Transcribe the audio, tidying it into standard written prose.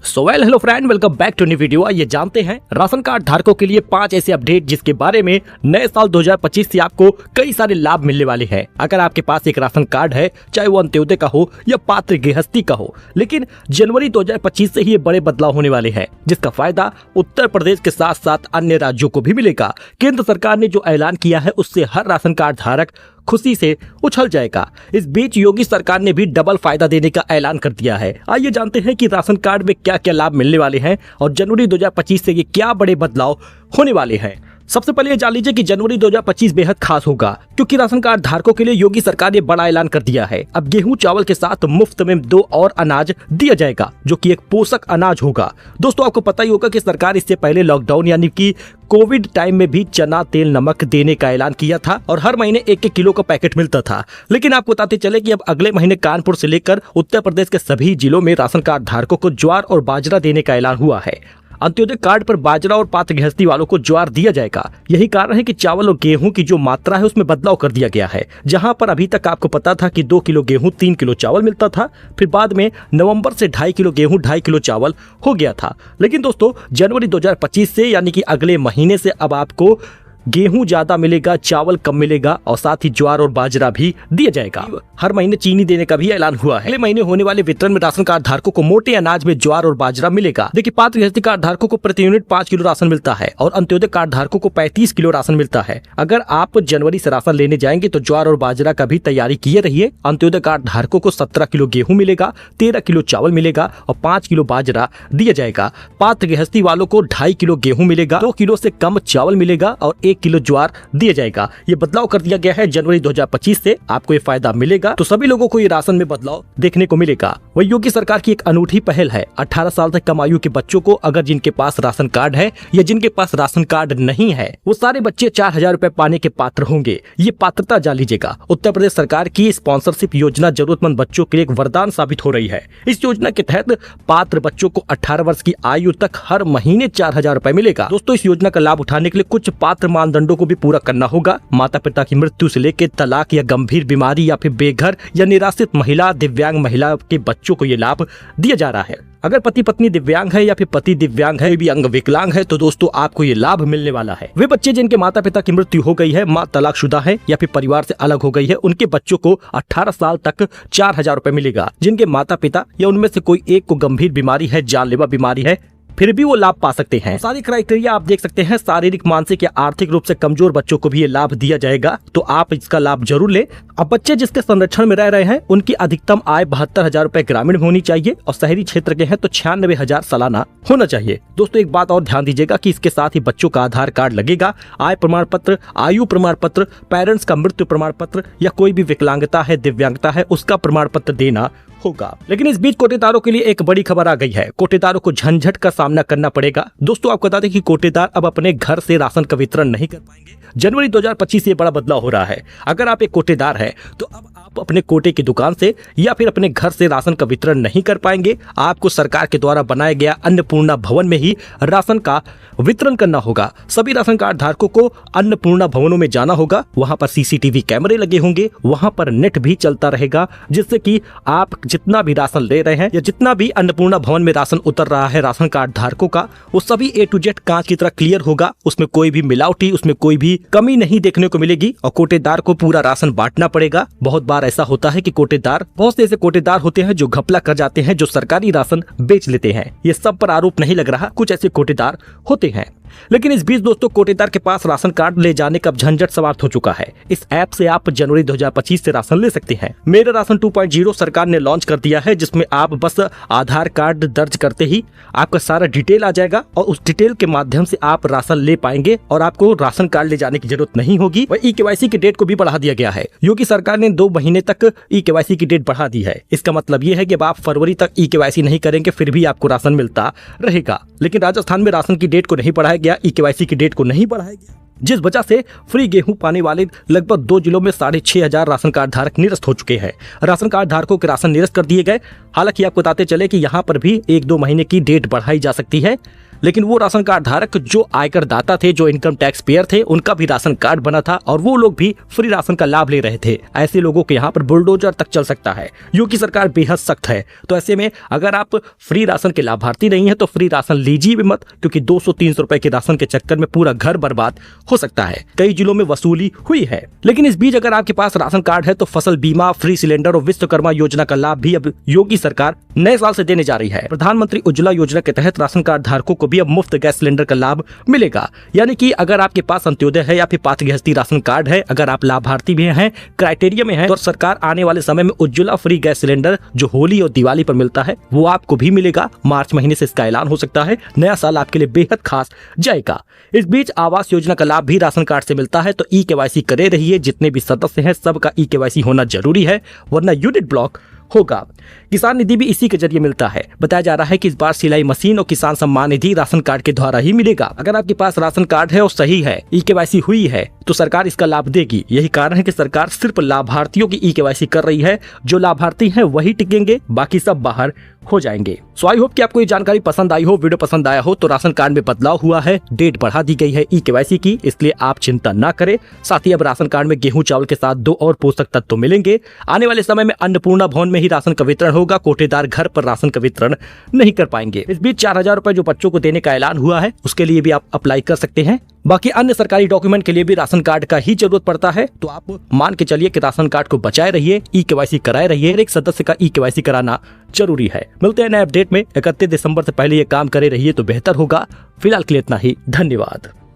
Hello friend, welcome back to new video. ये जानते हैं राशन कार्ड धारकों के लिए 5 ऐसे अपडेट जिसके बारे में नए साल 2025 से आपको कई सारे लाभ मिलने वाले हैं। अगर आपके पास एक राशन कार्ड है, चाहे वो अंत्योदय का हो या पात्र गृहस्थी का हो, लेकिन जनवरी 2025 से ही ये बड़े बदलाव होने वाले हैं, जिसका फायदा उत्तर प्रदेश के साथ साथ अन्य राज्यों को भी मिलेगा। केंद्र सरकार ने जो ऐलान किया है उससे हर राशन कार्ड धारक खुशी से उछल जाएगा। इस बीच योगी सरकार ने भी डबल फायदा देने का ऐलान कर दिया है। आइए जानते हैं कि राशन कार्ड में क्या क्या लाभ मिलने वाले हैं और जनवरी 2025 से ये क्या बड़े बदलाव होने वाले हैं। सबसे पहले ये जान लीजिए कि जनवरी 2025 बेहद खास होगा, क्योंकि राशन कार्ड धारकों के लिए योगी सरकार ने बड़ा ऐलान कर दिया है। अब गेहूं चावल के साथ मुफ्त में 2 और अनाज दिया जाएगा, जो कि एक पोषक अनाज होगा। दोस्तों, आपको पता ही होगा कि सरकार इससे पहले लॉकडाउन यानी कि कोविड टाइम में भी चना तेल नमक देने का ऐलान किया था और हर महीने 1-1 किलो का पैकेट मिलता था। लेकिन आपको बताते चले कि अब अगले महीने कानपुर से लेकर उत्तर प्रदेश के सभी जिलों में राशन कार्ड धारकों को ज्वार और बाजरा देने का ऐलान हुआ है। अंत्योदय कार्ड पर बाजरा और पात्र गृहस्थी वालों को ज्वार दिया जाएगा। यही कारण है कि चावल और गेहूं की जो मात्रा है उसमें बदलाव कर दिया गया है। जहां पर अभी तक आपको पता था कि 2 किलो गेहूं 3 किलो चावल मिलता था, फिर बाद में नवंबर से 2.5 किलो गेहूं 2.5 किलो चावल हो गया था। लेकिन दोस्तों, जनवरी 2025 से यानी कि अगले महीने से अब आपको गेहूं ज्यादा मिलेगा, चावल कम मिलेगा और साथ ही ज्वार और बाजरा भी दिया जाएगा। हर महीने चीनी देने का भी ऐलान हुआ है। अगले महीने होने वाले वितरण में राशन कार्ड धारकों को मोटे अनाज में ज्वार और बाजरा मिलेगा। देखिए, पात्र गृहस्थी कार्ड धारकों को प्रति यूनिट 5 किलो राशन मिलता है और अंत्योदय कार्ड धारकों को 35 किलो राशन मिलता है। अगर आप जनवरी से राशन लेने जाएंगे तो ज्वार और बाजरा का भी तैयारी किए रहिए। अंत्योदय कार्ड धारकों को 17 किलो गेहूं मिलेगा, 13 किलो चावल मिलेगा और 5 किलो बाजरा दिया जाएगा। पात्र गृहस्थी वालों को 2.5 किलो गेहूं मिलेगा, 2 किलो से कम चावल मिलेगा और 1 किलो ज्वार दिया जाएगा। ये बदलाव कर दिया गया है। जनवरी 2025 से आपको ये फायदा मिलेगा, तो सभी लोगों को ये राशन में बदलाव देखने को मिलेगा। वही योगी सरकार की एक अनूठी पहल है। 18 साल तक कम आयु के बच्चों को, अगर जिनके पास राशन कार्ड है या जिनके पास राशन कार्ड नहीं है, वो सारे बच्चे 4,000 रुपए पाने के पात्र होंगे। ये पात्रता जान लीजिएगा। उत्तर प्रदेश सरकार की स्पॉन्सरशिप योजना जरूरतमंद बच्चों के लिए एक वरदान साबित हो रही है। इस योजना के तहत पात्र बच्चों को 18 वर्ष की आयु तक हर महीने 4,000 रुपए मिलेगा। दोस्तों, इस योजना का लाभ उठाने के लिए कुछ पात्र मानदंडों को भी पूरा करना होगा। माता पिता की मृत्यु से लेकर तलाक या गंभीर बीमारी या फिर बेघर या निराश्रित महिला, दिव्यांग महिला के बच्चों को ये लाभ दिया जा रहा है। अगर पति पत्नी दिव्यांग है या फिर पति दिव्यांग है, भी अंग विकलांग है, तो दोस्तों आपको ये लाभ मिलने वाला है। वे बच्चे जिनके माता पिता की मृत्यु हो गई है, माँ तलाकशुदा है या फिर परिवार से अलग हो गई है, उनके बच्चों को 18 साल तक 4,000 रुपए मिलेगा। जिनके माता पिता या उनमें से कोई एक को गंभीर बीमारी है, जानलेवा बीमारी है, फिर भी वो लाभ पा सकते हैं। सारी क्राइटेरिया आप देख सकते हैं। शारीरिक, मानसिक या आर्थिक रूप से कमजोर बच्चों को भी ये लाभ दिया जाएगा, तो आप इसका लाभ जरूर लें। अब बच्चे जिसके संरक्षण में रह रहे हैं, उनकी अधिकतम आय 72,000 रुपए ग्रामीण में होनी चाहिए और शहरी क्षेत्र के हैं तो 96,000 सालाना होना चाहिए। दोस्तों, एक बात और ध्यान दीजिएगा कि इसके साथ ही बच्चों का आधार कार्ड लगेगा, आय प्रमाण पत्र, आयु प्रमाण पत्र, पेरेंट्स का मृत्यु प्रमाण पत्र या कोई भी विकलांगता है, दिव्यांगता है, उसका प्रमाण पत्र देना होगा। लेकिन इस बीच कोटेदारों के लिए एक बड़ी खबर आ गई है। कोटेदारों को झंझट का सामना करना पड़ेगा। दोस्तों, आपको बता दें कि कोटेदार अब अपने घर से राशन का वितरण नहीं कर पाएंगे। जनवरी 2025 से बड़ा बदलाव हो रहा है। अगर आप एक कोटेदार हैं तो अब आप अपने कोटे की दुकान से या फिर अपने घर से राशन का वितरण नहीं कर पाएंगे। आपको सरकार के द्वारा बनाया गया अन्नपूर्णा भवन में ही राशन का वितरण करना होगा। सभी राशन कार्ड धारकों को अन्नपूर्णा भवनों में जाना होगा। वहां पर CCTV कैमरे लगे होंगे, वहां पर नेट भी चलता रहेगा, जिससे कि आप जितना भी राशन ले रहे हैं या जितना भी अन्नपूर्णा भवन में राशन उतर रहा है राशन कार्ड धारकों का, वो सभी A to Z कांच की तरह क्लियर होगा। उसमें कोई भी मिलावटी, उसमें कोई भी कमी नहीं देखने को मिलेगी और कोटेदार को पूरा राशन बांटना पड़ेगा। बहुत बार ऐसा होता है कि कोटेदार, बहुत से ऐसे कोटेदार होते हैं जो घपला कर जाते हैं, जो सरकारी राशन बेच लेते हैं। ये सब पर आरोप नहीं लग रहा, कुछ ऐसे कोटेदार होते हैं। लेकिन इस बीच दोस्तों, कोटेदार के पास राशन कार्ड ले जाने का झंझट समाप्त हो चुका है। इस ऐप से आप जनवरी 2025 से राशन ले सकते हैं। मेरा राशन 2.0 सरकार ने लॉन्च कर दिया है, जिसमें आप बस आधार कार्ड दर्ज करते ही आपका सारा डिटेल आ जाएगा और उस डिटेल के माध्यम से आप राशन ले पाएंगे और आपको राशन कार्ड ले जाने की जरूरत नहीं होगी। वह E-KYC की डेट को भी बढ़ा दिया गया है। योगी सरकार ने 2 महीने तक E-KYC की डेट बढ़ा दी है। इसका मतलब ये है कि अब आप फरवरी तक E-KYC नहीं करेंगे फिर भी आपको राशन मिलता रहेगा। लेकिन राजस्थान में राशन की डेट को नहीं बढ़ाया गया, E-KYC की डेट को नहीं बढ़ाया गया, जिस वजह से फ्री गेहूं पाने वाले लगभग 2 जिलों में 6,500 राशन कार्ड धारक निरस्त हो चुके हैं। राशन कार्ड धारकों के राशन निरस्त कर दिए गए। हालांकि आपको बताते चले कि यहाँ पर भी 1-2 महीने की डेट बढ़ाई जा सकती है। लेकिन वो राशन कार्ड धारक जो आयकर दाता थे, जो इनकम टैक्स पेयर थे, उनका भी राशन कार्ड बना था और वो लोग भी फ्री राशन का लाभ ले रहे थे। ऐसे लोगों के यहाँ पर बुलडोजर तक चल सकता है। योगी सरकार बेहद सख्त है। तो ऐसे में अगर आप फ्री राशन के लाभार्थी नहीं है तो फ्री राशन लीजिए भी मत, क्योंकि 200-300 रुपए के राशन के चक्कर में पूरा घर बर्बाद हो सकता है। कई जिलों में वसूली हुई है। लेकिन इस बीच अगर आपके पास राशन कार्ड है तो फसल बीमा, फ्री सिलेंडर और विश्वकर्मा योजना का लाभ भी अब योगी सरकार नए साल से देने जा रही है। प्रधानमंत्री उज्ज्वला योजना के तहत राशन कार्ड धारकों को भी अब मुफ्त गैस सिलेंडर का लाभ मिलेगा। यानी कि अगर आपके पास अंत्योदय है या फिर पात्र गृहस्थी राशन कार्ड है, अगर आप लाभार्थी भी हैं, क्राइटेरिया में है, तो सरकार आने वाले समय में उज्ज्वला फ्री गैस सिलेंडर जो होली और दिवाली पर मिलता है वो आपको भी मिलेगा। मार्च महीने से इसका ऐलान हो सकता है। नया साल आपके लिए बेहद खास जाएगा। इस बीच आवास योजना का लाभ भी राशन कार्ड से मिलता है, तो ई-केवाईसी करे रहिए। जितने भी सदस्य हैं सबका ई-केवाईसी होना जरूरी है, वरना यूनिट ब्लॉक होगा। किसान निधि भी इसी के जरिए मिलता है। बताया जा रहा है कि इस बार सिलाई मशीन और किसान सम्मान निधि राशन कार्ड के द्वारा ही मिलेगा। अगर आपके पास राशन कार्ड है और सही है, ई-केवाईसी हुई है, तो सरकार इसका लाभ देगी। यही कारण है कि सरकार सिर्फ लाभार्थियों की ई-केवाईसी कर रही है। जो लाभार्थी हैं वही टिकेंगे, बाकी सब बाहर हो जाएंगे। सो आई होप कि आपको ये जानकारी पसंद आई हो। वीडियो पसंद आया हो तो राशन कार्ड में बदलाव हुआ है, डेट बढ़ा दी गई है ई-केवाईसी की, इसलिए आप चिंता ना करें। साथ ही अब राशन कार्ड में गेहूं चावल के साथ 2 और पोषक तत्व तो मिलेंगे। आने वाले समय में अन्नपूर्णा भवन में ही राशन का वितरण होगा। कोटेदार घर पर राशन का वितरण नहीं कर पाएंगे। इस बीच 4000 रुपए जो बच्चों को देने का ऐलान हुआ है, उसके लिए भी आप अप्लाई कर सकते हैं। बाकी अन्य सरकारी डॉक्यूमेंट के लिए भी राशन कार्ड का ही जरूरत पड़ता है। तो आप मान के चलिए कि राशन कार्ड को बचाए रहिए, ई-केवाईसी कराए रहिए। एक सदस्य का ई-केवाईसी कराना जरूरी है। मिलते हैं नए अपडेट में। 31 दिसंबर से पहले ये काम करे रहिए तो बेहतर होगा। फिलहाल के लिए इतना ही। धन्यवाद।